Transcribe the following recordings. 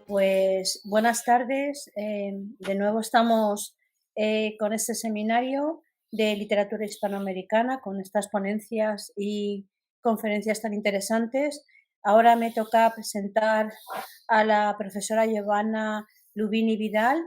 Pues buenas tardes. De nuevo estamos con este seminario de literatura hispanoamericana, con estas ponencias y conferencias tan interesantes. Ahora me toca presentar a la profesora Giovanna Lubini Vidal,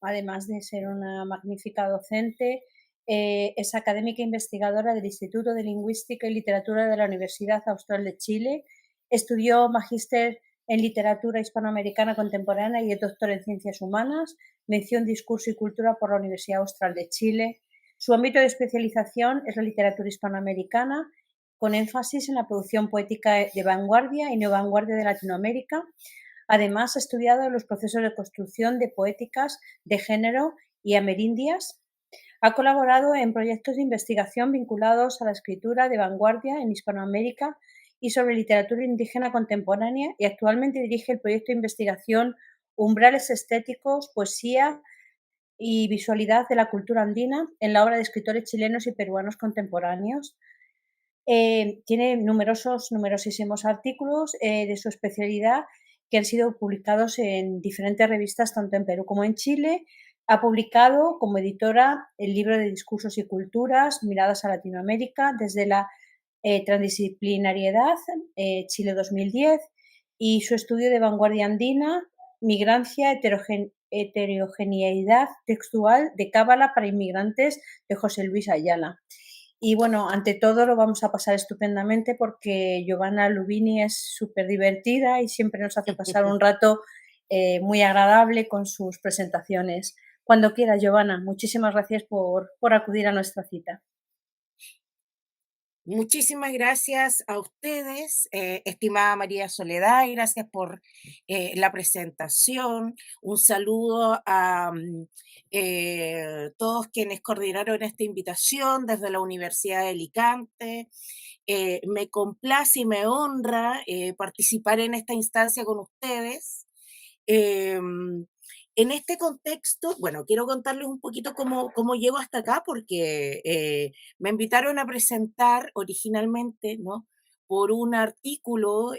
además de ser una magnífica docente. Es académica e investigadora del Instituto de Lingüística y Literatura de la Universidad Austral de Chile. Estudió magíster en literatura hispanoamericana contemporánea y es doctor en ciencias humanas, mención discurso y cultura por la Universidad Austral de Chile. Su ámbito de especialización es la literatura hispanoamericana, con énfasis en la producción poética de vanguardia y neovanguardia de Latinoamérica. Además, ha estudiado los procesos de construcción de poéticas de género y amerindias. Ha colaborado en proyectos de investigación vinculados a la escritura de vanguardia en Hispanoamérica y sobre literatura indígena contemporánea, y actualmente dirige el proyecto de investigación Umbrales estéticos, poesía y visualidad de la cultura andina en la obra de escritores chilenos y peruanos contemporáneos. Tiene numerosísimos artículos de su especialidad que han sido publicados en diferentes revistas, tanto en Perú como en Chile. Ha publicado como editora el libro de Discursos y Culturas, Miradas a Latinoamérica, desde la Transdisciplinariedad, Chile 2010, y su estudio de vanguardia andina, Migrancia, heterogeneidad textual de Cábala para inmigrantes, de José Luis Ayala. Y bueno, ante todo lo vamos a pasar estupendamente porque Giovanna Lubini es súper divertida y siempre nos hace pasar un rato muy agradable con sus presentaciones. Cuando quiera, Giovanna, muchísimas gracias por acudir a nuestra cita. Muchísimas gracias a ustedes, estimada María Soledad, y gracias por la presentación. Un saludo a todos quienes coordinaron esta invitación desde la Universidad de Alicante. Me complace y me honra participar en esta instancia con ustedes. En este contexto, bueno, quiero contarles un poquito cómo llego hasta acá, porque me invitaron a presentar originalmente, ¿no? Por un artículo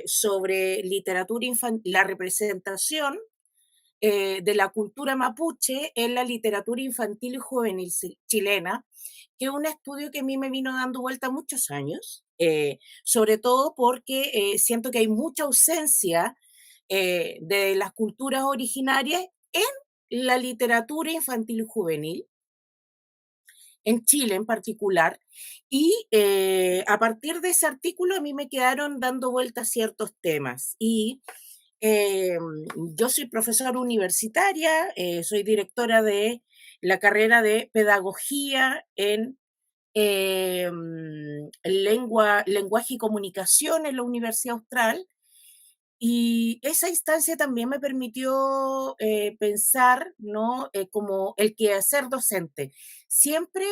sobre literatura infantil, la representación de la cultura mapuche en la literatura infantil y juvenil chilena, que es un estudio que a mí me vino dando vuelta muchos años, sobre todo porque siento que hay mucha ausencia de las culturas originarias en la literatura infantil y juvenil, en Chile en particular, y a partir de ese artículo a mí me quedaron dando vueltas ciertos temas. Y eh, yo soy profesora universitaria, soy directora de la carrera de pedagogía en lenguaje y comunicación en la Universidad Austral, y esa instancia también me permitió pensar, ¿no? Como el quehacer docente. Siempre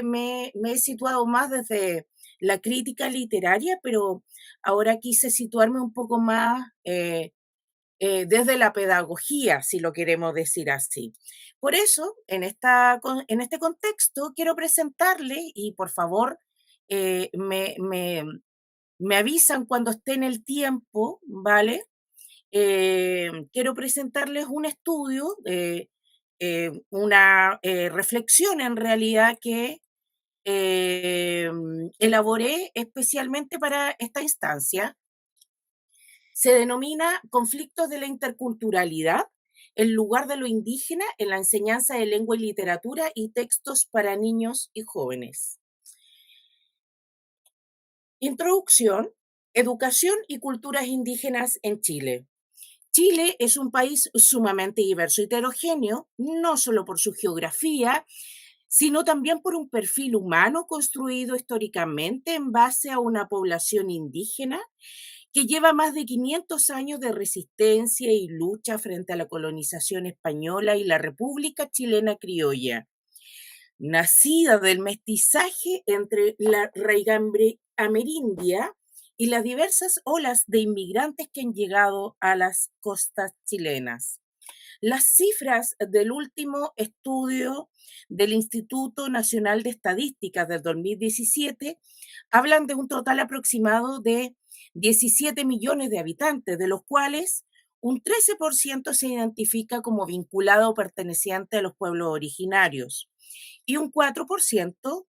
me he situado más desde la crítica literaria, pero ahora quise situarme un poco más desde la pedagogía, si lo queremos decir así. Por eso, en este contexto, quiero presentarle, y por favor, me avisan cuando esté en el tiempo, ¿vale? Quiero presentarles un estudio, una reflexión en realidad que elaboré especialmente para esta instancia. Se denomina Conflictos de la Interculturalidad, el lugar de lo indígena en la enseñanza de lengua y literatura y textos para niños y jóvenes. Introducción, educación y culturas indígenas en Chile. Chile es un país sumamente diverso y heterogéneo, no solo por su geografía, sino también por un perfil humano construido históricamente en base a una población indígena que lleva más de 500 años de resistencia y lucha frente a la colonización española y la República Chilena Criolla, nacida del mestizaje entre la raigambre amerindia y las diversas olas de inmigrantes que han llegado a las costas chilenas. Las cifras del último estudio del Instituto Nacional de Estadísticas del 2017 hablan de un total aproximado de 17 millones de habitantes, de los cuales Un 13% se identifica como vinculado o perteneciente a los pueblos originarios y un 4%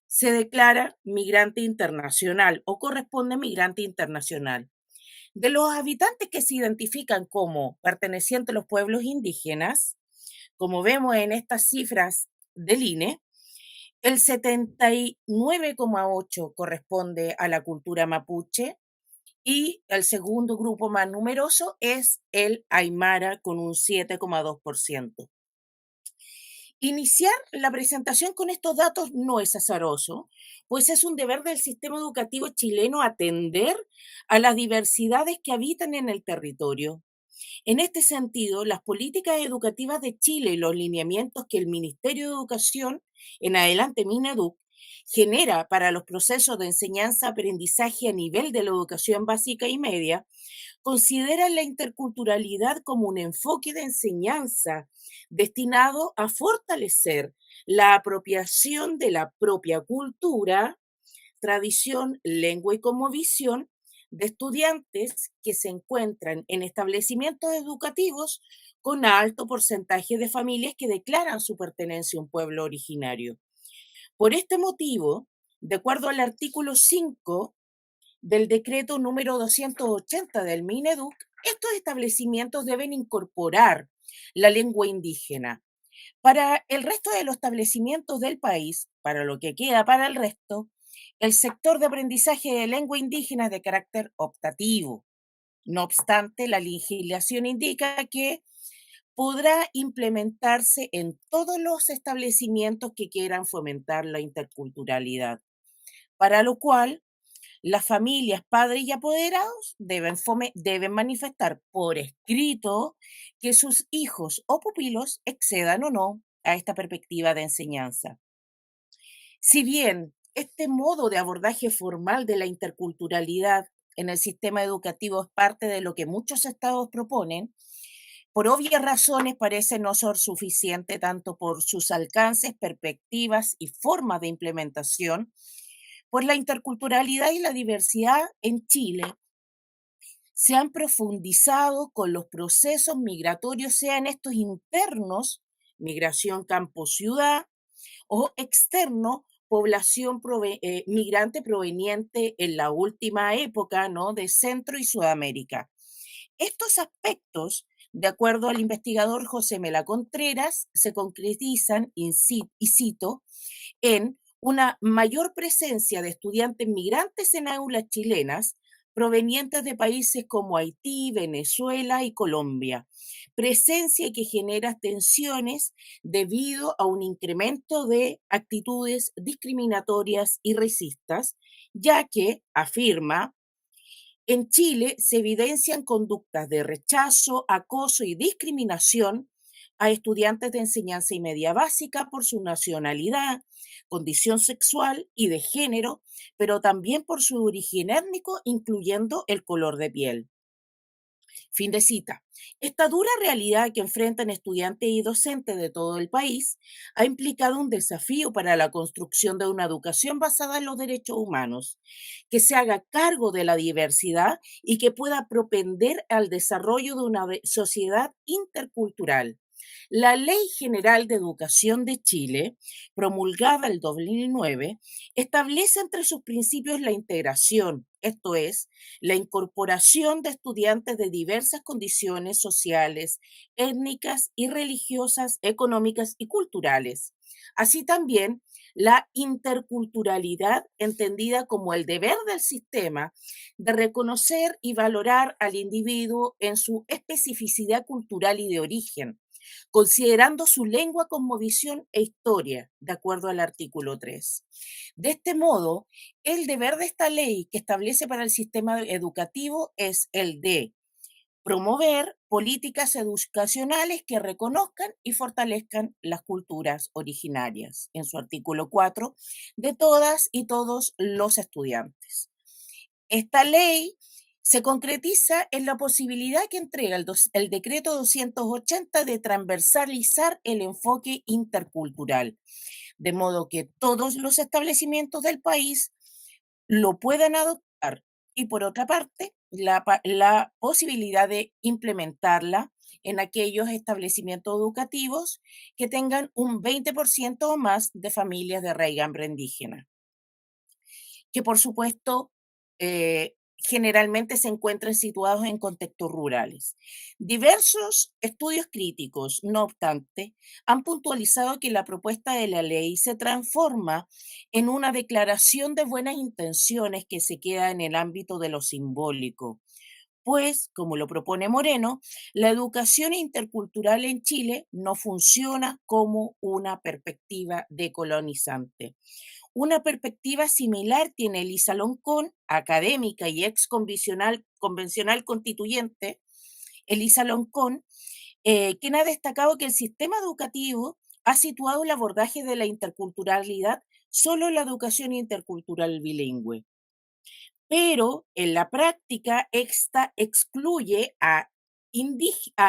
se declara migrante internacional o corresponde a migrante internacional. De los habitantes que se identifican como pertenecientes a los pueblos indígenas, como vemos en estas cifras del INE, el 79,8 corresponde a la cultura mapuche y el segundo grupo más numeroso es el aymara con un 7,2%. Iniciar la presentación con estos datos no es azaroso, pues es un deber del sistema educativo chileno atender a las diversidades que habitan en el territorio. En este sentido, las políticas educativas de Chile y los lineamientos que el Ministerio de Educación, en adelante Mineduc, genera para los procesos de enseñanza-aprendizaje a nivel de la educación básica y media, consideran la interculturalidad como un enfoque de enseñanza destinado a fortalecer la apropiación de la propia cultura, tradición, lengua y cosmovisión de estudiantes que se encuentran en establecimientos educativos con alto porcentaje de familias que declaran su pertenencia a un pueblo originario. Por este motivo, de acuerdo al artículo 5 del decreto número 280 del Mineduc, estos establecimientos deben incorporar la lengua indígena. Para el resto de los establecimientos del país, para lo que queda para el resto, el sector de aprendizaje de lengua indígena es de carácter optativo. No obstante, la legislación indica que podrá implementarse en todos los establecimientos que quieran fomentar la interculturalidad, para lo cual las familias, padres y apoderados deben manifestar por escrito que sus hijos o pupilos excedan o no a esta perspectiva de enseñanza. Si bien este modo de abordaje formal de la interculturalidad en el sistema educativo es parte de lo que muchos estados proponen, por obvias razones parece no ser suficiente tanto por sus alcances, perspectivas y formas de implementación, pues la interculturalidad y la diversidad en Chile se han profundizado con los procesos migratorios, sean estos internos, migración campo-ciudad, o externo, población migrante proveniente en la última época, ¿no?, de Centro y Sudamérica. Estos aspectos, de acuerdo al investigador José Mela Contreras, se concretizan, y cito, en una mayor presencia de estudiantes migrantes en aulas chilenas provenientes de países como Haití, Venezuela y Colombia, presencia que genera tensiones debido a un incremento de actitudes discriminatorias y racistas, ya que, afirma, en Chile se evidencian conductas de rechazo, acoso y discriminación a estudiantes de enseñanza y media básica por su nacionalidad, condición sexual y de género, pero también por su origen étnico, incluyendo el color de piel. Fin de cita. Esta dura realidad que enfrentan estudiantes y docentes de todo el país ha implicado un desafío para la construcción de una educación basada en los derechos humanos, que se haga cargo de la diversidad y que pueda propender al desarrollo de una sociedad intercultural. La Ley General de Educación de Chile, promulgada el 2009, establece entre sus principios la integración, esto es, la incorporación de estudiantes de diversas condiciones sociales, étnicas y religiosas, económicas y culturales. Así también la interculturalidad, entendida como el deber del sistema de reconocer y valorar al individuo en su especificidad cultural y de origen, considerando su lengua, cosmovisión e historia, de acuerdo al artículo 3. De este modo, el deber de esta ley que establece para el sistema educativo es el de promover políticas educacionales que reconozcan y fortalezcan las culturas originarias, en su artículo 4, de todas y todos los estudiantes. Esta ley se concretiza en la posibilidad que entrega el decreto 280 de transversalizar el enfoque intercultural, de modo que todos los establecimientos del país lo puedan adoptar. Y por otra parte, la posibilidad de implementarla en aquellos establecimientos educativos que tengan un 20% o más de familias de raigambre indígena, que por supuesto generalmente se encuentran situados en contextos rurales. Diversos estudios críticos, no obstante, han puntualizado que la propuesta de la ley se transforma en una declaración de buenas intenciones que se queda en el ámbito de lo simbólico, pues, como lo propone Moreno, la educación intercultural en Chile no funciona como una perspectiva decolonizante. Una perspectiva similar tiene Elisa Loncón, académica y ex convencional constituyente, Elisa Loncón, quien ha destacado que el sistema educativo ha situado el abordaje de la interculturalidad solo en la educación intercultural bilingüe, pero en la práctica esta excluye a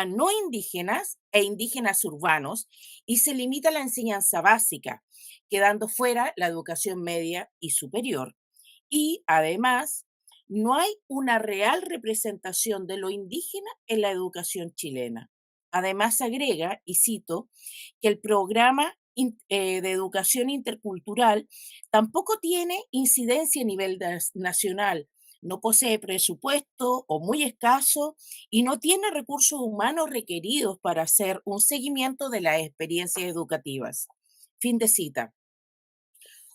no indígenas e indígenas urbanos y se limita a la enseñanza básica, quedando fuera la educación media y superior. Y además, no hay una real representación de lo indígena en la educación chilena. Además, agrega, y cito, que el programa de educación intercultural tampoco tiene incidencia a nivel nacional, no posee presupuesto o muy escaso y no tiene recursos humanos requeridos para hacer un seguimiento de las experiencias educativas. Fin de cita.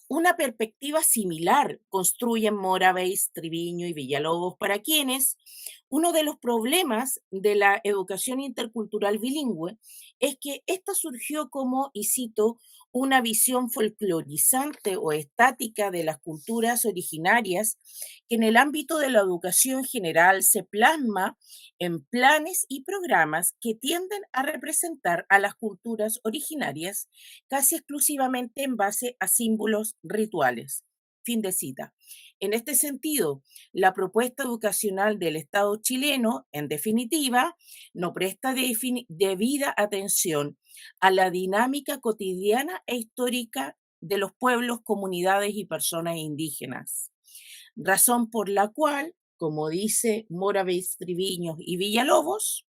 Una perspectiva similar construyen Moraveis, Triviño y Villalobos, para quienes uno de los problemas de la educación intercultural bilingüe es que esta surgió como, y cito, una visión folclorizante o estática de las culturas originarias que en el ámbito de la educación general se plasma en planes y programas que tienden a representar a las culturas originarias casi exclusivamente en base a símbolos rituales. Fin de cita. En este sentido, la propuesta educacional del Estado chileno, en definitiva, no presta debida atención a la dinámica cotidiana e histórica de los pueblos, comunidades y personas indígenas, razón por la cual, como dice Moraves, Triviños y Villalobos,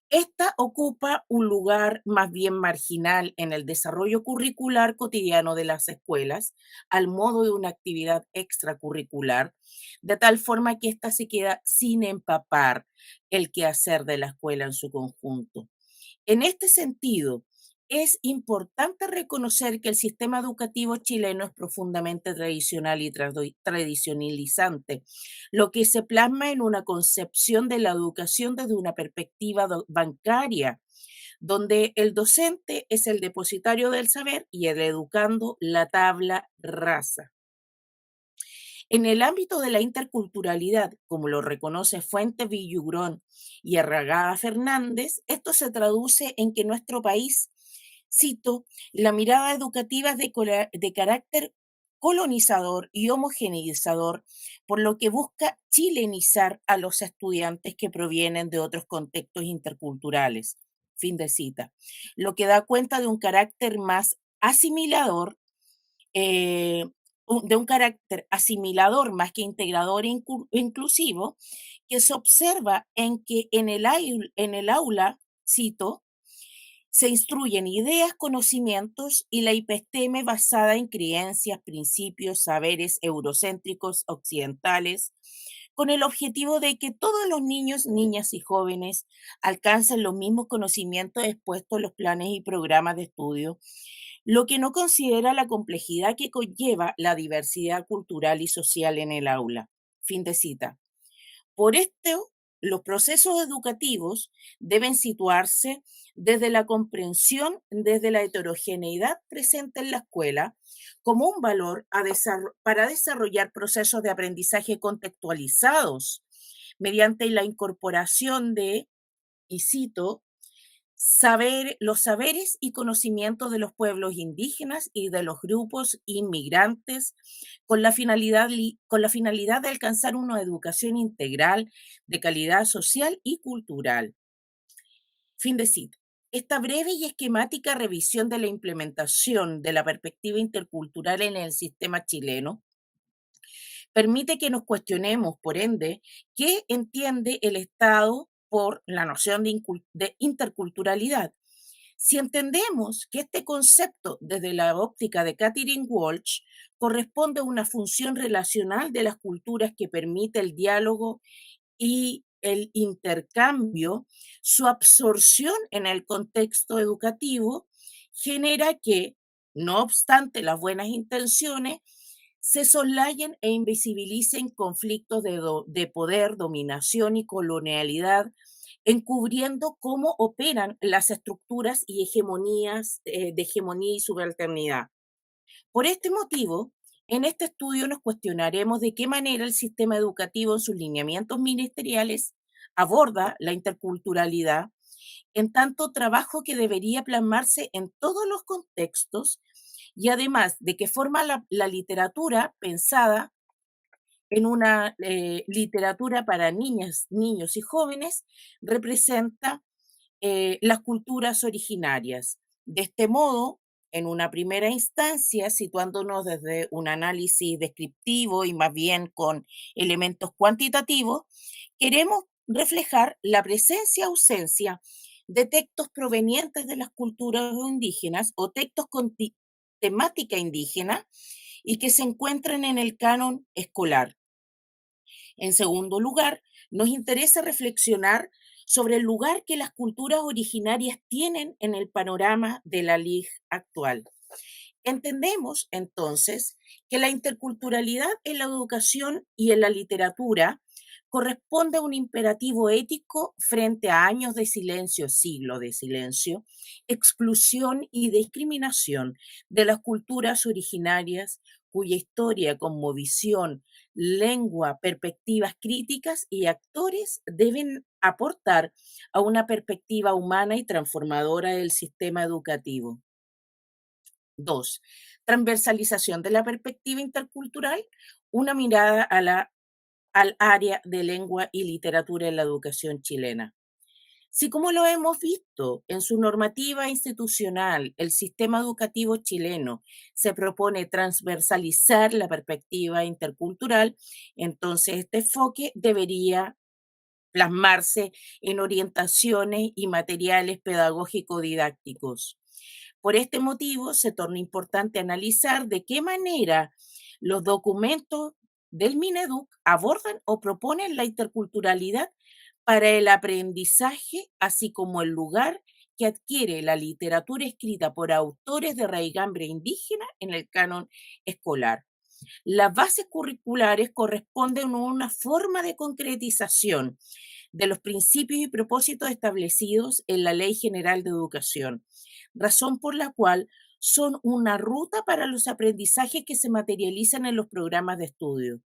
esta ocupa un lugar más bien marginal en el desarrollo curricular cotidiano de las escuelas, al modo de una actividad extracurricular, de tal forma que ésta se queda sin empapar el quehacer de la escuela en su conjunto. En este sentido, es importante reconocer que el sistema educativo chileno es profundamente tradicional y tradicionalizante, lo que se plasma en una concepción de la educación desde una perspectiva bancaria, donde el docente es el depositario del saber y el educando la tabla rasa. En el ámbito de la interculturalidad, como lo reconoce Fuentes Villugrón y Arragada Fernández, esto se traduce en que nuestro país, cito, la mirada educativa es de carácter colonizador y homogeneizador, por lo que busca chilenizar a los estudiantes que provienen de otros contextos interculturales. Fin de cita. Lo que da cuenta de un carácter más asimilador, eh, de un carácter asimilador más que integrador e inclusivo, que se observa en que en el aula, cito, se instruyen ideas, conocimientos y la episteme basada en creencias, principios, saberes eurocéntricos occidentales, con el objetivo de que todos los niños, niñas y jóvenes alcancen los mismos conocimientos expuestos en los planes y programas de estudio, lo que no considera la complejidad que conlleva la diversidad cultural y social en el aula. Fin de cita. Por esto, los procesos educativos deben situarse desde la comprensión, desde la heterogeneidad presente en la escuela, como un valor para desarrollar procesos de aprendizaje contextualizados mediante la incorporación de, y cito, los saberes y conocimientos de los pueblos indígenas y de los grupos inmigrantes con la finalidad de alcanzar una educación integral de calidad social y cultural. Fin de cita. Esta breve y esquemática revisión de la implementación de la perspectiva intercultural en el sistema chileno Permite que nos cuestionemos, por ende, qué entiende el Estado por la noción de interculturalidad. Si entendemos que este concepto desde la óptica de Catherine Walsh corresponde a una función relacional de las culturas que permite el diálogo y el intercambio, su absorción en el contexto educativo genera que, no obstante las buenas intenciones, se soslayen e invisibilicen conflictos de poder, dominación y colonialidad, encubriendo cómo operan las estructuras y hegemonías de hegemonía y subalternidad. Por este motivo, en este estudio nos cuestionaremos de qué manera el sistema educativo en sus lineamientos ministeriales aborda la interculturalidad, en tanto trabajo que debería plasmarse en todos los contextos y además de qué forma la literatura pensada en una literatura para niñas, niños y jóvenes representa las culturas originarias. De este modo, en una primera instancia, situándonos desde un análisis descriptivo y más bien con elementos cuantitativos, queremos reflejar la presencia-ausencia de textos provenientes de las culturas indígenas o textos con temática indígena y que se encuentran en el canon escolar. En segundo lugar, nos interesa reflexionar sobre el lugar que las culturas originarias tienen en el panorama de la LIG actual. Entendemos entonces que la interculturalidad en la educación y en la literatura corresponde a un imperativo ético frente a años de silencio, siglos de silencio, exclusión y discriminación de las culturas originarias cuya historia, cosmovisión, lengua, perspectivas críticas y actores deben aportar a una perspectiva humana y transformadora del sistema educativo. 2. Transversalización de la perspectiva intercultural, una mirada al área de lengua y literatura en la educación chilena. Si como lo hemos visto en su normativa institucional, el sistema educativo chileno se propone transversalizar la perspectiva intercultural, entonces este enfoque debería plasmarse en orientaciones y materiales pedagógico-didácticos. Por este motivo, se torna importante analizar de qué manera los documentos del Mineduc abordan o proponen la interculturalidad para el aprendizaje, así como el lugar que adquiere la literatura escrita por autores de raigambre indígena en el canon escolar. Las bases curriculares corresponden a una forma de concretización de los principios y propósitos establecidos en la Ley General de Educación, razón por la cual son una ruta para los aprendizajes que se materializan en los programas de estudio.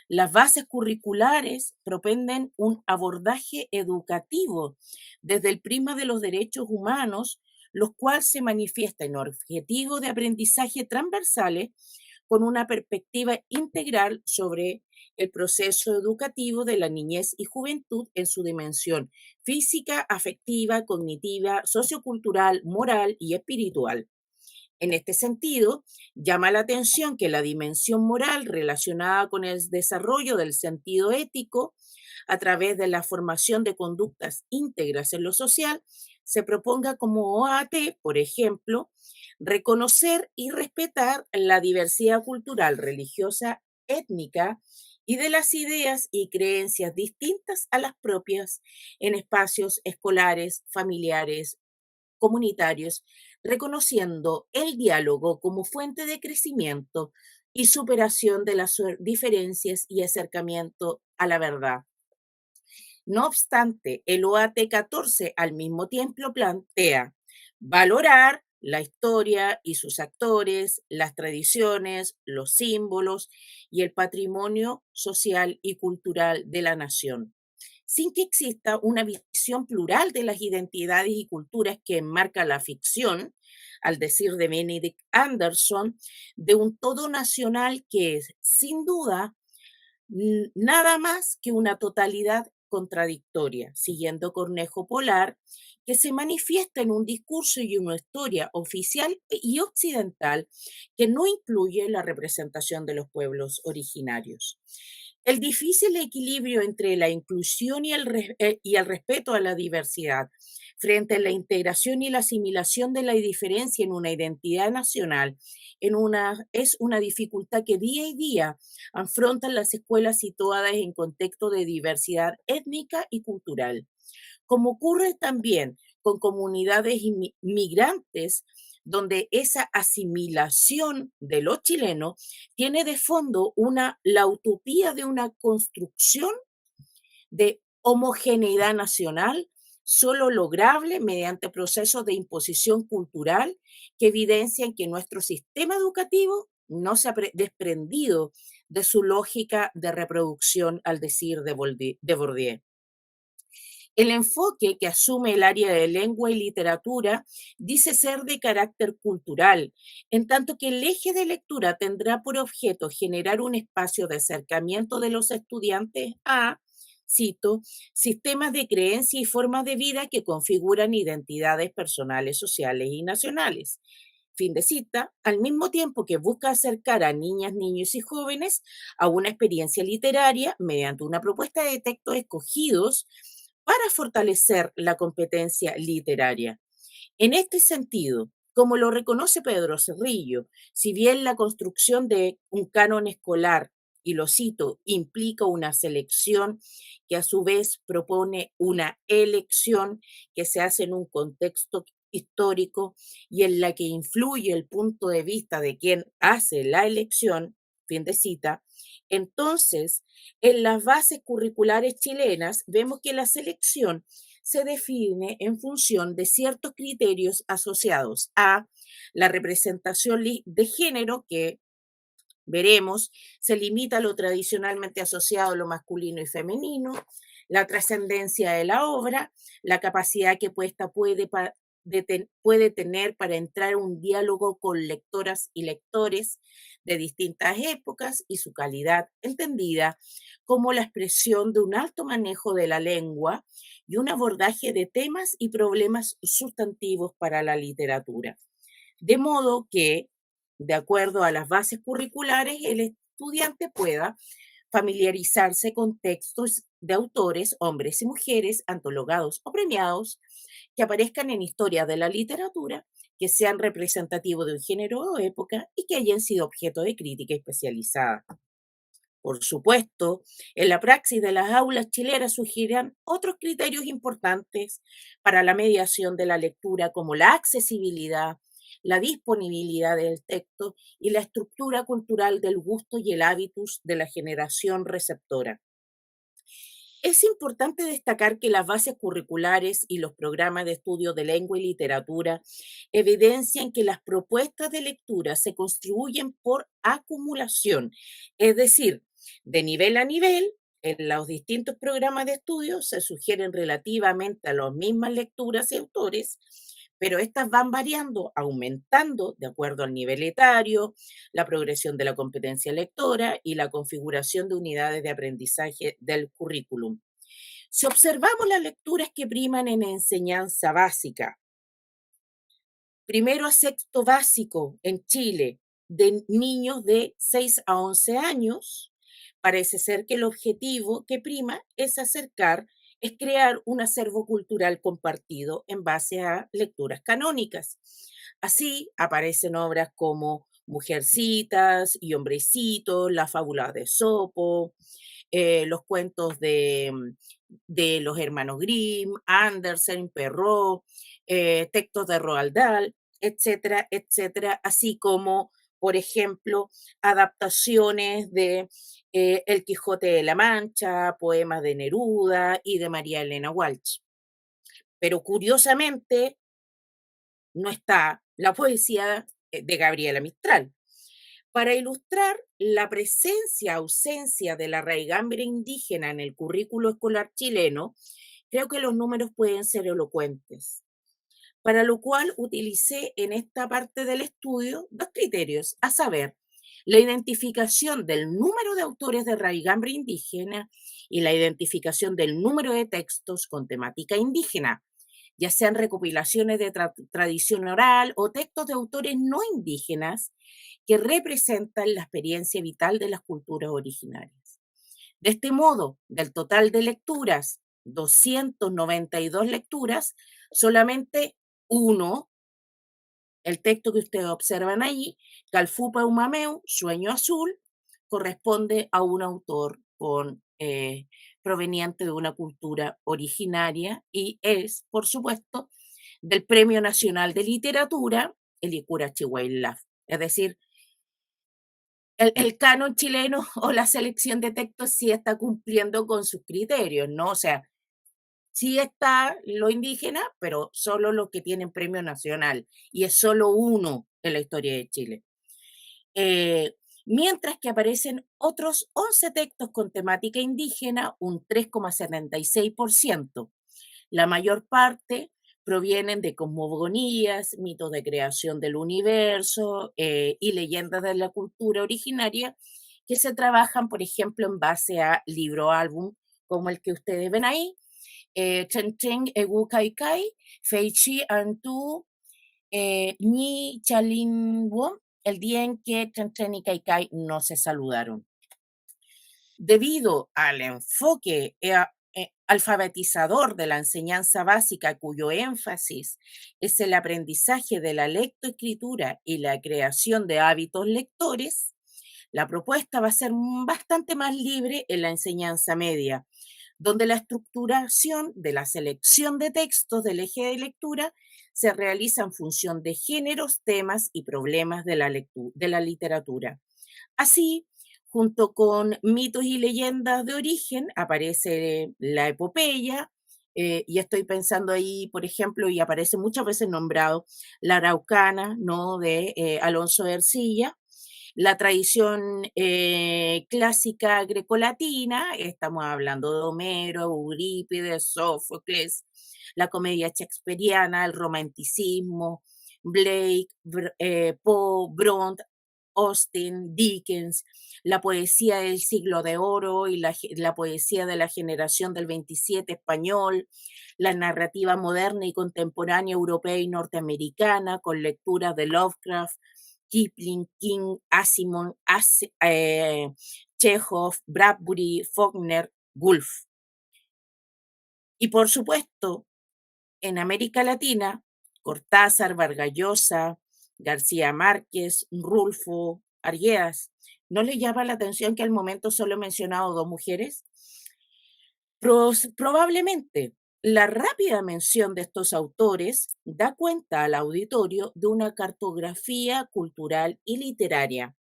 Las bases curriculares propenden un abordaje educativo desde el prisma de los derechos humanos, los cuales se manifiesta en objetivos de aprendizaje transversales con una perspectiva integral sobre el proceso educativo de la niñez y juventud en su dimensión física, afectiva, cognitiva, sociocultural, moral y espiritual. En este sentido, llama la atención que la dimensión moral relacionada con el desarrollo del sentido ético a través de la formación de conductas íntegras en lo social se proponga como OAT, por ejemplo, reconocer y respetar la diversidad cultural, religiosa, étnica y de las ideas y creencias distintas a las propias en espacios escolares, familiares, comunitarios, reconociendo el diálogo como fuente de crecimiento y superación de las diferencias y acercamiento a la verdad. No obstante, el OAT 14 al mismo tiempo plantea valorar la historia y sus actores, las tradiciones, los símbolos y el patrimonio social y cultural de la nación, sin que exista una visión plural de las identidades y culturas que enmarca la ficción, al decir de Benedict Anderson, de un todo nacional que es, sin duda, nada más que una totalidad contradictoria, siguiendo Cornejo Polar, que se manifiesta en un discurso y una historia oficial y occidental que no incluye la representación de los pueblos originarios. El difícil equilibrio entre la inclusión y el respeto a la diversidad frente a la integración y la asimilación de la diferencia en una identidad nacional es una dificultad que día a día afrontan las escuelas situadas en contexto de diversidad étnica y cultural, como ocurre también con comunidades migrantes, donde esa asimilación de los chilenos tiene de fondo la utopía de una construcción de homogeneidad nacional solo lograble mediante procesos de imposición cultural que evidencian que nuestro sistema educativo no se ha desprendido de su lógica de reproducción, al decir de Bourdieu. El enfoque que asume el área de lengua y literatura dice ser de carácter cultural, en tanto que el eje de lectura tendrá por objeto generar un espacio de acercamiento de los estudiantes a, cito, sistemas de creencia y formas de vida que configuran identidades personales, sociales y nacionales. Fin de cita, al mismo tiempo que busca acercar a niñas, niños y jóvenes a una experiencia literaria mediante una propuesta de textos escogidos para fortalecer la competencia literaria. En este sentido, como lo reconoce Pedro Cerrillo, si bien la construcción de un canon escolar, y lo cito, implica una selección que a su vez propone una elección que se hace en un contexto histórico y en la que influye el punto de vista de quien hace la elección, fin de cita, entonces en las bases curriculares chilenas vemos que la selección se define en función de ciertos criterios asociados a la representación de género, que veremos se limita a lo tradicionalmente asociado a lo masculino y femenino, la trascendencia de la obra, la capacidad que puede tener para entrar en un diálogo con lectoras y lectores de distintas épocas y su calidad entendida como la expresión de un alto manejo de la lengua y un abordaje de temas y problemas sustantivos para la literatura. De modo que, de acuerdo a las bases curriculares, el estudiante pueda familiarizarse con textos de autores, hombres y mujeres, antologados o premiados, que aparezcan en historia de la literatura, que sean representativos de un género o época y que hayan sido objeto de crítica especializada. Por supuesto, en la praxis de las aulas chilenas surgirán otros criterios importantes para la mediación de la lectura, como la accesibilidad, la disponibilidad del texto y la estructura cultural del gusto y el hábitus de la generación receptora. Es importante destacar que las bases curriculares y los programas de estudio de lengua y literatura evidencian que las propuestas de lectura se construyen por acumulación, es decir, de nivel a nivel. En los distintos programas de estudio se sugieren relativamente a las mismas lecturas y autores, pero estas van variando, aumentando de acuerdo al nivel etario, la progresión de la competencia lectora y la configuración de unidades de aprendizaje del currículum. Si observamos las lecturas que priman en enseñanza básica, primero a sexto básico en Chile, de niños de 6 a 11 años, parece ser que el objetivo que prima es crear un acervo cultural compartido en base a lecturas canónicas. Así aparecen obras como Mujercitas y Hombrecitos, La fábula de Esopo, los cuentos de los hermanos Grimm, Andersen, Perrault, textos de Roald Dahl, etcétera, etcétera, así como, por ejemplo, adaptaciones de El Quijote de la Mancha, poemas de Neruda y de María Elena Walsh. Pero curiosamente no está la poesía de Gabriela Mistral. Para ilustrar la ausencia de la raigambre indígena en el currículo escolar chileno, creo que los números pueden ser elocuentes, para lo cual utilicé en esta parte del estudio dos criterios, a saber, la identificación del número de autores de raigambre indígena y la identificación del número de textos con temática indígena, ya sean recopilaciones de tradición oral o textos de autores no indígenas que representan la experiencia vital de las culturas originarias. De este modo, del total de lecturas, 292 lecturas, solamente uno, el texto que ustedes observan ahí, Calfupa Umameu, Sueño Azul, corresponde a un autor proveniente de una cultura originaria y es, por supuesto, del Premio Nacional de Literatura, el Licura Chihuahua. Es decir, el canon chileno o la selección de textos sí está cumpliendo con sus criterios, ¿no? O sea, sí está lo indígena, pero solo los que tienen premio nacional, y es solo uno en la historia de Chile. Mientras que aparecen otros 11 textos con temática indígena, un 3,76%. La mayor parte provienen de cosmogonías, mitos de creación del universo y leyendas de la cultura originaria que se trabajan, por ejemplo, en base a libro-álbum, como el que ustedes ven ahí, Chen Chen Egu Kai Kai, Fei Chi Antu, Ni Chalin Wo, el día en que Chen Chen y Kai Kai no se saludaron. Debido al enfoque alfabetizador de la enseñanza básica, cuyo énfasis es el aprendizaje de la lectoescritura y la creación de hábitos lectores, la propuesta va a ser bastante más libre en la enseñanza media, donde la estructuración de la selección de textos del eje de lectura se realiza en función de géneros, temas y problemas de la literatura. Así, junto con mitos y leyendas de origen, aparece la epopeya, y estoy pensando ahí, por ejemplo, y aparece muchas veces nombrado, la Araucana, ¿no? De Alonso de Ercilla, la tradición clásica grecolatina, estamos hablando de Homero, Eurípides, Sófocles, la comedia shakespeariana, el romanticismo, Blake, Poe, Brontë, Austen, Dickens, la poesía del siglo de oro y la poesía de la generación del 27 español, la narrativa moderna y contemporánea europea y norteamericana con lecturas de Lovecraft, Kipling, King, Asimov, Chekhov, Bradbury, Faulkner, Woolf. Y por supuesto, en América Latina, Cortázar, Vargas Llosa, García Márquez, Rulfo, Arguedas. ¿No le llama la atención que al momento solo he mencionado dos mujeres? Probablemente la rápida mención de estos autores da cuenta al auditorio de una cartografía cultural y literaria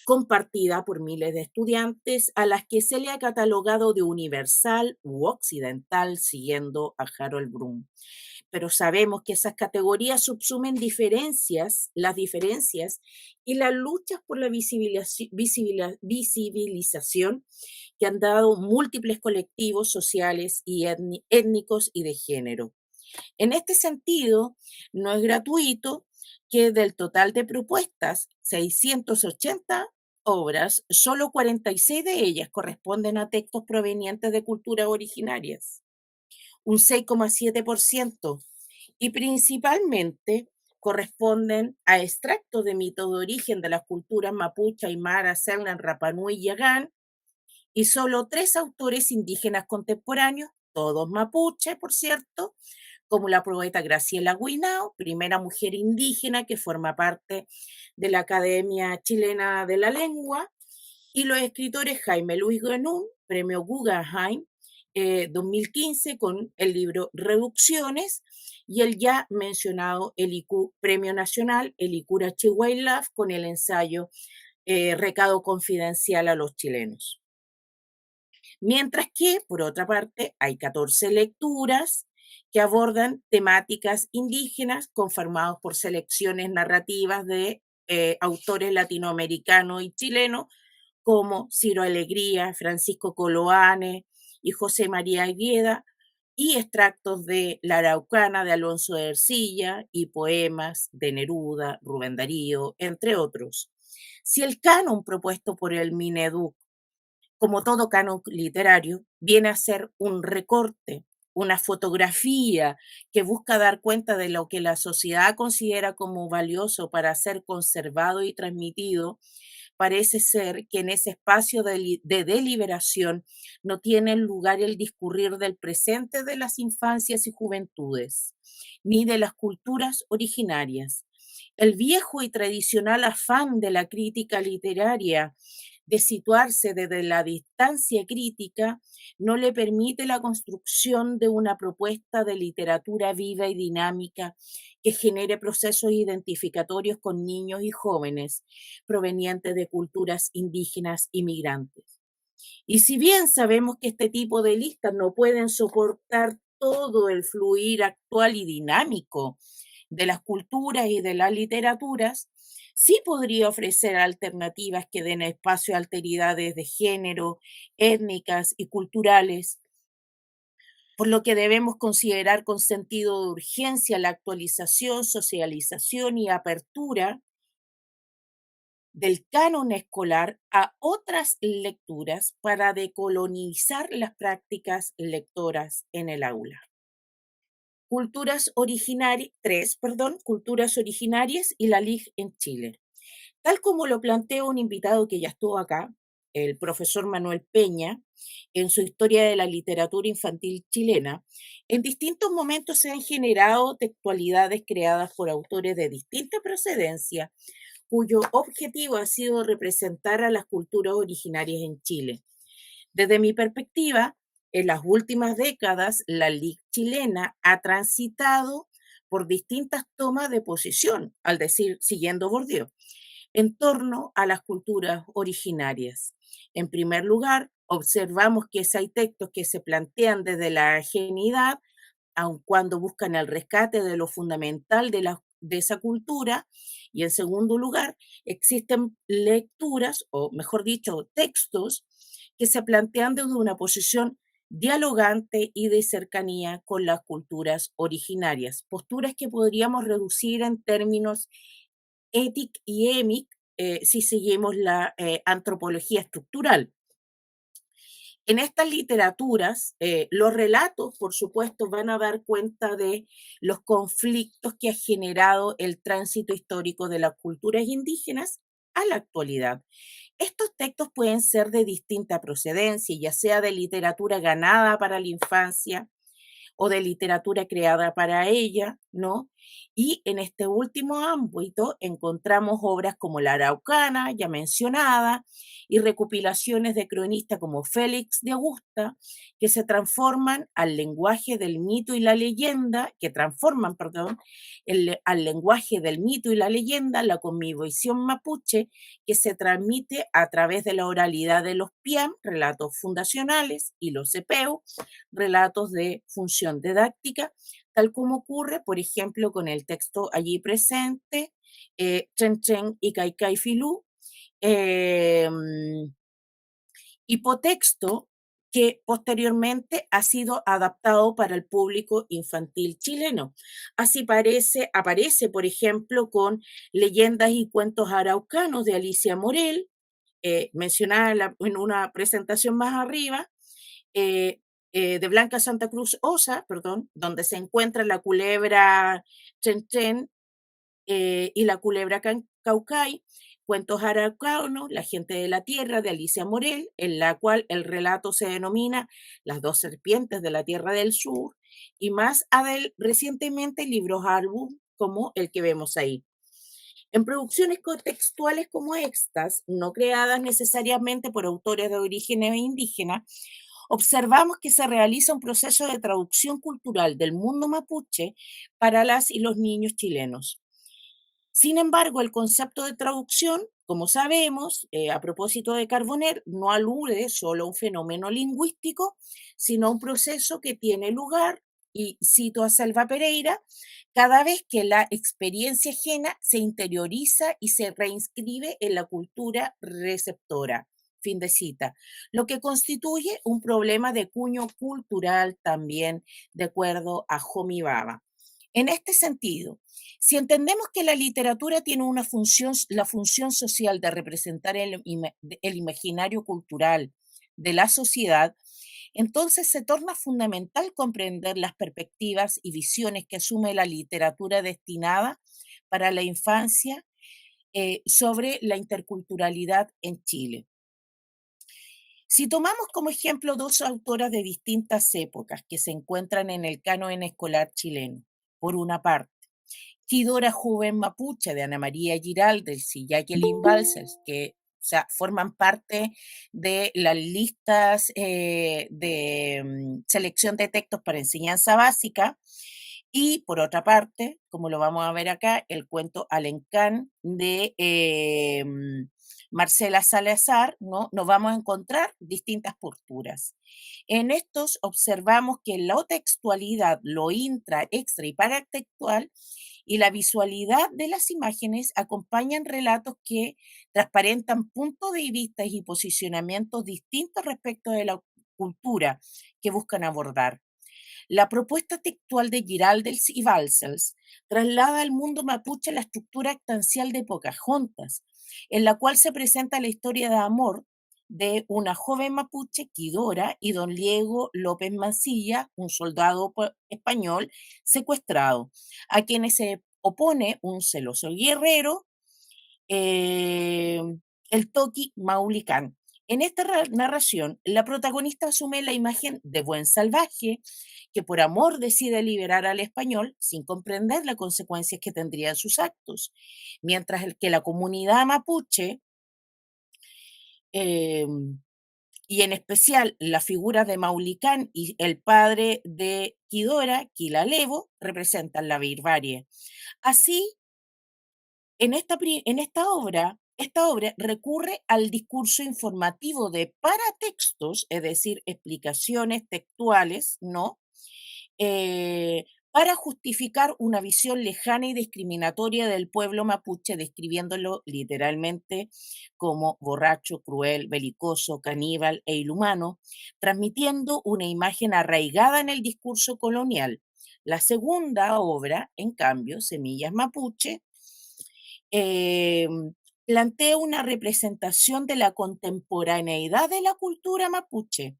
compartida por miles de estudiantes a las que se le ha catalogado de universal u occidental siguiendo a Harold Bloom. Pero sabemos que esas categorías subsumen diferencias, las diferencias y las luchas por la visibilización que han dado múltiples colectivos sociales y étnicos y de género. En este sentido, no es gratuito que del total de propuestas, 680 obras, solo 46 de ellas corresponden a textos provenientes de culturas originarias, un 6,7%, y principalmente corresponden a extractos de mitos de origen de las culturas mapuche, aymara, selknam, Rapa Nui y Yagán, y solo 3 autores indígenas contemporáneos, todos mapuche, por cierto, como la poeta Graciela Guinao, primera mujer indígena que forma parte de la Academia Chilena de la Lengua, y los escritores Jaime Luis Guenún, premio Guggenheim 2015 con el libro Reducciones, y el ya mencionado Premio Nacional Elicura Chihuahua con el ensayo Recado Confidencial a los chilenos. Mientras que, por otra parte, hay 14 lecturas que abordan temáticas indígenas conformados por selecciones narrativas de autores latinoamericanos y chilenos como Ciro Alegría, Francisco Coloane y José María Agueda, y extractos de La Araucana de Alonso de Ercilla y poemas de Neruda, Rubén Darío, entre otros. Si el canon propuesto por el Mineduc, como todo canon literario, viene a ser un recorte, una fotografía que busca dar cuenta de lo que la sociedad considera como valioso para ser conservado y transmitido, parece ser que en ese espacio de deliberación no tiene lugar el discurrir del presente de las infancias y juventudes, ni de las culturas originarias. El viejo y tradicional afán de la crítica literaria de situarse desde la distancia crítica no le permite la construcción de una propuesta de literatura viva y dinámica que genere procesos identificatorios con niños y jóvenes provenientes de culturas indígenas y migrantes. Y si bien sabemos que este tipo de listas no pueden soportar todo el fluir actual y dinámico de las culturas y de las literaturas, sí podría ofrecer alternativas que den espacio a alteridades de género, étnicas y culturales, por lo que debemos considerar con sentido de urgencia la actualización, socialización y apertura del canon escolar a otras lecturas para decolonizar las prácticas lectoras en el aula. Culturas originarias y la LIG en Chile. Tal como lo planteó un invitado que ya estuvo acá, el profesor Manuel Peña, en su Historia de la Literatura Infantil Chilena, en distintos momentos se han generado textualidades creadas por autores de distinta procedencia, cuyo objetivo ha sido representar a las culturas originarias en Chile. Desde mi perspectiva, en las últimas décadas, la LIC chilena ha transitado por distintas tomas de posición, al decir, siguiendo Bourdieu, en torno a las culturas originarias. En primer lugar, observamos que hay textos que se plantean desde la ajenidad, aun cuando buscan el rescate de lo fundamental de esa cultura. Y en segundo lugar, existen lecturas, o mejor dicho, textos, que se plantean desde una posición dialogante y de cercanía con las culturas originarias, posturas que podríamos reducir en términos étic y émic si seguimos la antropología estructural. En estas literaturas, los relatos, por supuesto, van a dar cuenta de los conflictos que ha generado el tránsito histórico de las culturas indígenas a la actualidad. Estos textos pueden ser de distinta procedencia, ya sea de literatura ganada para la infancia, o de literatura creada para ella, ¿no? Y en este último ámbito encontramos obras como La Araucana, ya mencionada, y recopilaciones de cronistas como Félix de Augusta, que se transforman al lenguaje del mito y la leyenda, que transforman, perdón, al lenguaje del mito y la leyenda, la conmivisión mapuche, que se transmite a través de la oralidad de los PIAM, relatos fundacionales, y los CPEU, relatos de función didáctica, tal como ocurre, por ejemplo, con el texto allí presente, Chen Chen y Kai Kai Filú, eh, hipotexto que posteriormente ha sido adaptado para el público infantil chileno. Así aparece, por ejemplo, con Leyendas y cuentos araucanos de Alicia Morel, mencionada en una presentación más arriba, eh, de Blanca Santa Cruz Osa, perdón, donde se encuentra la culebra Chen Chen y la culebra Caucay, cuentos araucanos, La gente de la tierra, de Alicia Morel, en la cual el relato se denomina Las dos serpientes de la tierra del sur, y más recientemente libros álbum como el que vemos ahí. En producciones contextuales como estas, no creadas necesariamente por autores de orígenes indígenas, observamos que se realiza un proceso de traducción cultural del mundo mapuche para las y los niños chilenos. Sin embargo, el concepto de traducción, como sabemos, a propósito de Carboner, no alude solo a un fenómeno lingüístico, sino a un proceso que tiene lugar, y cito a Selva Pereira, cada vez que la experiencia ajena se interioriza y se reinscribe en la cultura receptora. Fin de cita. Lo que constituye un problema de cuño cultural también, de acuerdo a Homi Bhabha. En este sentido, si entendemos que la literatura tiene una función, la función social de representar el imaginario cultural de la sociedad, entonces se torna fundamental comprender las perspectivas y visiones que asume la literatura destinada para la infancia sobre la interculturalidad en Chile. Si tomamos como ejemplo dos autoras de distintas épocas que se encuentran en el canon escolar chileno, por una parte, Tidora Joven Mapuche de Ana María Giraldez y Jacqueline Balcells, que o sea, forman parte de las listas de selección de textos para enseñanza básica. Y por otra parte, como lo vamos a ver acá, el cuento Alencán de Marcela Salazar, ¿no? Nos vamos a encontrar distintas posturas. En estos observamos que la textualidad, lo intra, extra y paratextual y la visualidad de las imágenes acompañan relatos que transparentan puntos de vista y posicionamientos distintos respecto de la cultura que buscan abordar. La propuesta textual de Giraldez y Balcells traslada al mundo mapuche la estructura estancial de Pocahontas, en la cual se presenta la historia de amor de una joven mapuche, Quidora, y don Diego López Mansilla, un soldado español secuestrado, a quienes se opone un celoso guerrero, eh, el Toki Maulicán. En esta narración, la protagonista asume la imagen de buen salvaje que por amor decide liberar al español sin comprender las consecuencias que tendrían sus actos, mientras que la comunidad mapuche, eh, y en especial la figura de Maulicán y el padre de Quidora, Quilalevo, representan la barbarie. Así, esta obra recurre al discurso informativo de paratextos, es decir, explicaciones textuales, ¿no? Para justificar una visión lejana y discriminatoria del pueblo mapuche, describiéndolo literalmente como borracho, cruel, belicoso, caníbal e inhumano, transmitiendo una imagen arraigada en el discurso colonial. La segunda obra, en cambio, Semillas Mapuche, eh, plantea una representación de la contemporaneidad de la cultura mapuche,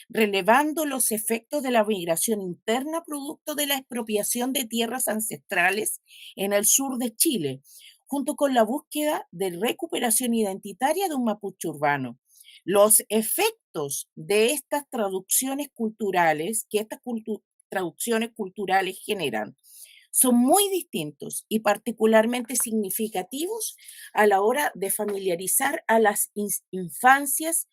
relevando los efectos de la migración interna producto de la expropiación de tierras ancestrales en el sur de Chile, junto con la búsqueda de recuperación identitaria de un mapuche urbano. Los efectos de estas traducciones culturales, que estas traducciones culturales generan, son muy distintos y particularmente significativos a la hora de familiarizar a las infancias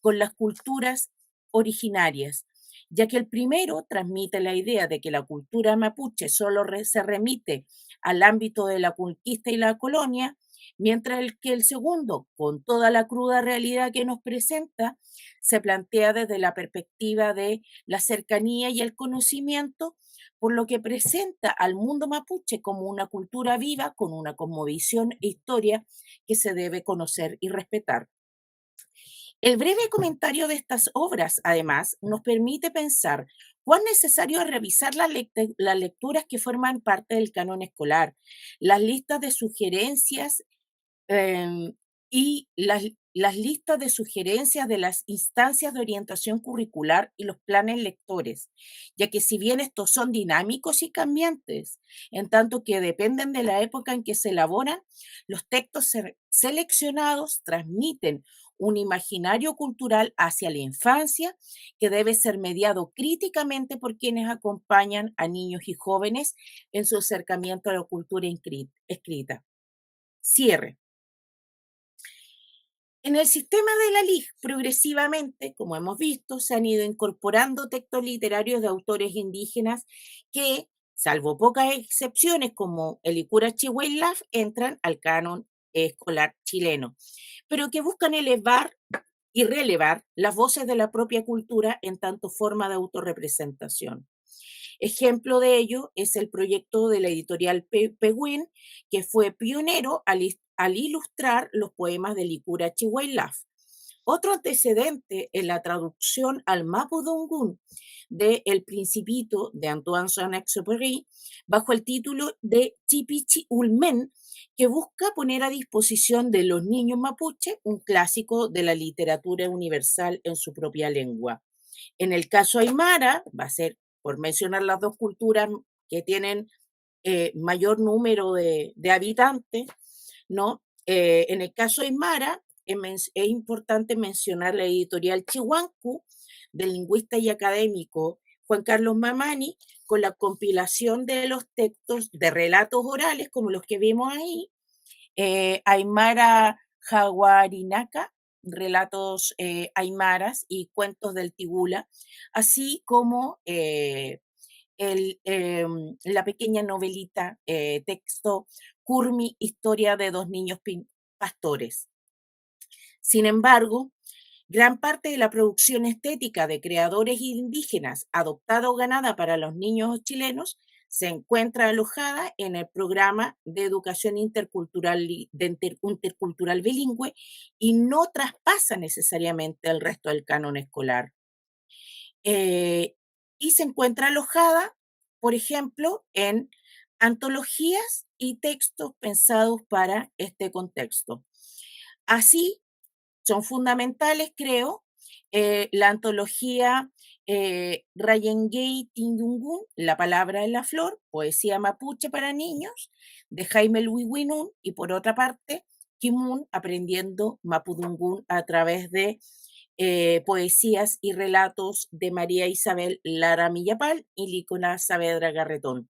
con las culturas originarias, ya que el primero transmite la idea de que la cultura mapuche solo se remite al ámbito de la conquista y la colonia, mientras que el segundo, con toda la cruda realidad que nos presenta, se plantea desde la perspectiva de la cercanía y el conocimiento, por lo que presenta al mundo mapuche como una cultura viva con una cosmovisión e historia que se debe conocer y respetar. El breve comentario de estas obras, además, nos permite pensar cuán necesario es revisar las lecturas que forman parte del canon escolar, las listas de sugerencias Em, y las listas de sugerencias de las instancias de orientación curricular y los planes lectores, ya que si bien estos son dinámicos y cambiantes, en tanto que dependen de la época en que se elaboran, los textos seleccionados transmiten un imaginario cultural hacia la infancia que debe ser mediado críticamente por quienes acompañan a niños y jóvenes en su acercamiento a la cultura escrita. Cierre. En el sistema de la LIG, progresivamente, como hemos visto, se han ido incorporando textos literarios de autores indígenas que, salvo pocas excepciones como el Icura Chihuahilaf, entran al canon escolar chileno, pero que buscan elevar y relevar las voces de la propia cultura en tanto forma de autorrepresentación. Ejemplo de ello es el proyecto de la editorial Pegüín, que fue pionero al ilustrar los poemas de Licura Chihuahilaf. Otro antecedente en la traducción al Mapudungun de El Principito de Antoine Saint-Exupéry, bajo el título de Chipichi Ulmen, que busca poner a disposición de los niños mapuche un clásico de la literatura universal en su propia lengua. En el caso aymara, va a ser, por mencionar las dos culturas que tienen mayor número de habitantes, ¿no? En el caso aymara, es importante mencionar la editorial Chihuancu, del lingüista y académico Juan Carlos Mamani, con la compilación de los textos de relatos orales, como los que vimos ahí, Aymara Jaguarinaca, relatos aymaras y cuentos del Tibula, así como la pequeña novelita, texto Curmi, historia de dos niños pastores. Sin embargo, gran parte de la producción estética de creadores indígenas adoptada o ganada para los niños chilenos se encuentra alojada en el programa de educación intercultural, intercultural bilingüe y no traspasa necesariamente el resto del canon escolar. Y se encuentra alojada, por ejemplo, en antologías y textos pensados para este contexto. Así, son fundamentales, creo, la antología Rayengay Tindungun, La palabra en la flor, poesía mapuche para niños, de Jaime Luis Winun, y por otra parte, Kimun, aprendiendo mapudungun a través de poesías y relatos de María Isabel Lara Millapal y Lícona Saavedra Garretón.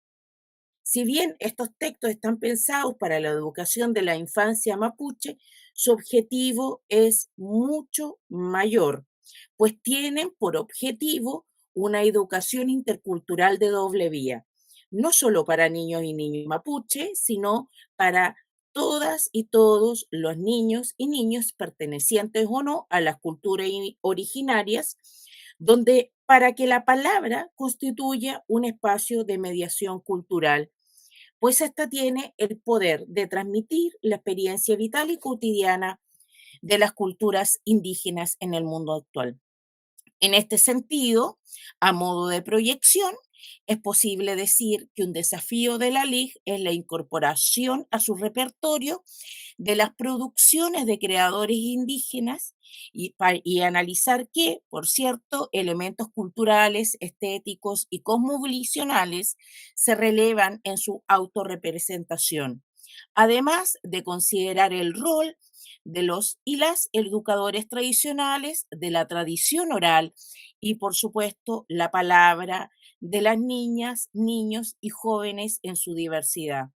Si bien estos textos están pensados para la educación de la infancia mapuche, su objetivo es mucho mayor, pues tienen por objetivo una educación intercultural de doble vía, no solo para niños y niñas mapuche, sino para todas y todos los niños y niñas pertenecientes o no a las culturas originarias, donde para que la palabra constituya un espacio de mediación cultural, pues esta tiene el poder de transmitir la experiencia vital y cotidiana de las culturas indígenas en el mundo actual. En este sentido, a modo de proyección, es posible decir que un desafío de la LIG es la incorporación a su repertorio de las producciones de creadores indígenas y analizar que, por cierto, elementos culturales, estéticos y cosmovisionales se relevan en su autorrepresentación, además de considerar el rol de los y las educadores tradicionales, de la tradición oral y, por supuesto, la palabra de las niñas, niños y jóvenes en su diversidad.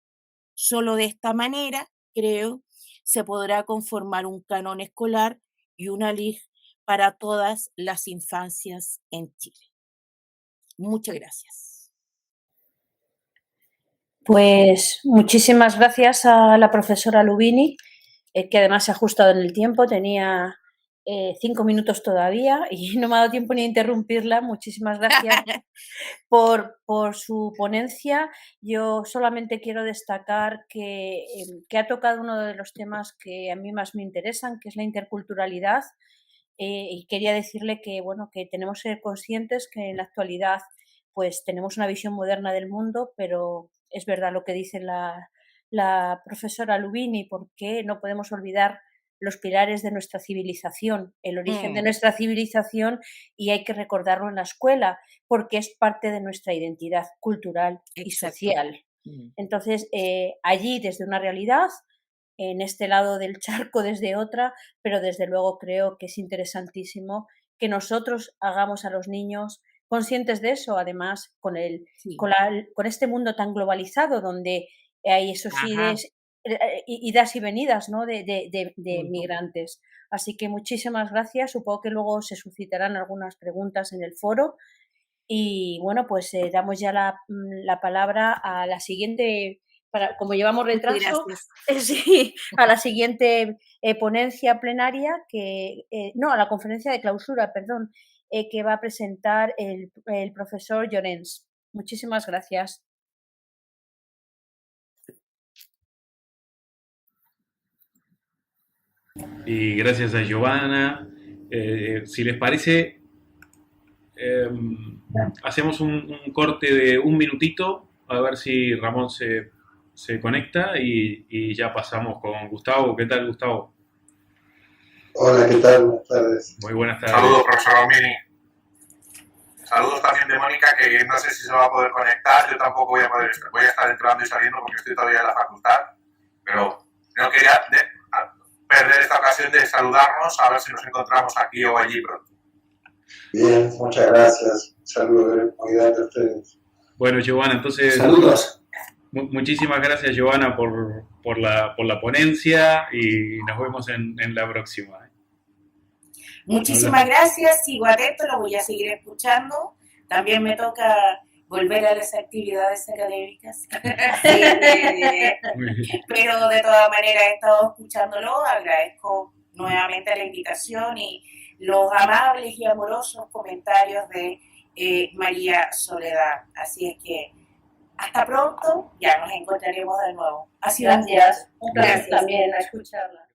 Solo de esta manera, creo, se podrá conformar un canon escolar y una LIG para todas las infancias en Chile. Muchas gracias. Pues muchísimas gracias a la profesora Lubini, que además se ha ajustado en el tiempo, tenía 5 minutos todavía y no me ha dado tiempo ni a interrumpirla. Muchísimas gracias por su ponencia. Yo solamente quiero destacar que ha tocado uno de los temas que a mí más me interesan, que es la interculturalidad. Y quería decirle que, bueno, que tenemos que ser conscientes que en la actualidad pues tenemos una visión moderna del mundo, pero es verdad lo que dice la profesora Lubini, porque no podemos olvidar los pilares de nuestra civilización, el origen de nuestra civilización, y hay que recordarlo en la escuela, porque es parte de nuestra identidad cultural y Exacto. social. Entonces, allí desde una realidad, en este lado del charco desde otra, pero desde luego creo que es interesantísimo que nosotros hagamos a los niños conscientes de eso, además Sí. con este mundo tan globalizado donde hay esos Ajá. idas y venidas, ¿no? de Ujú. migrantes. Así que muchísimas gracias. Supongo que luego se suscitarán algunas preguntas en el foro. Y bueno, pues damos ya la palabra a la siguiente, como llevamos Muchas retraso, gracias. sí, a la siguiente ponencia plenaria, no, a la conferencia de clausura, perdón, que va a presentar el profesor Llorens. Muchísimas gracias. Y gracias a Giovanna Si les parece, eh, hacemos un corte de un minutito, a ver si Ramón se conecta y ya pasamos con Gustavo. ¿Qué tal, Gustavo? Hola, ¿qué tal? Buenas tardes. Muy buenas tardes. Saludos, profesor Romini. Saludos también de Mónica, que no sé si se va a poder conectar. Yo tampoco voy a estar entrando y saliendo porque estoy todavía en la facultad. Pero no quería perder esta ocasión de saludarnos, a ver si nos encontramos aquí o allí pronto. Bien, muchas gracias. Un saludo muy grande a ustedes. Bueno, Giovanna, entonces... Saludos. Muchísimas gracias, Giovanna, por la ponencia y nos vemos en la próxima. Muchísimas gracias, sigo atento, lo voy a seguir escuchando. También me toca volver a las actividades académicas. Pero de todas maneras he estado escuchándolo, agradezco nuevamente la invitación y los amables y amorosos comentarios de María Soledad. Así es que hasta pronto, ya nos encontraremos de nuevo. Gracias, un placer también a escucharla.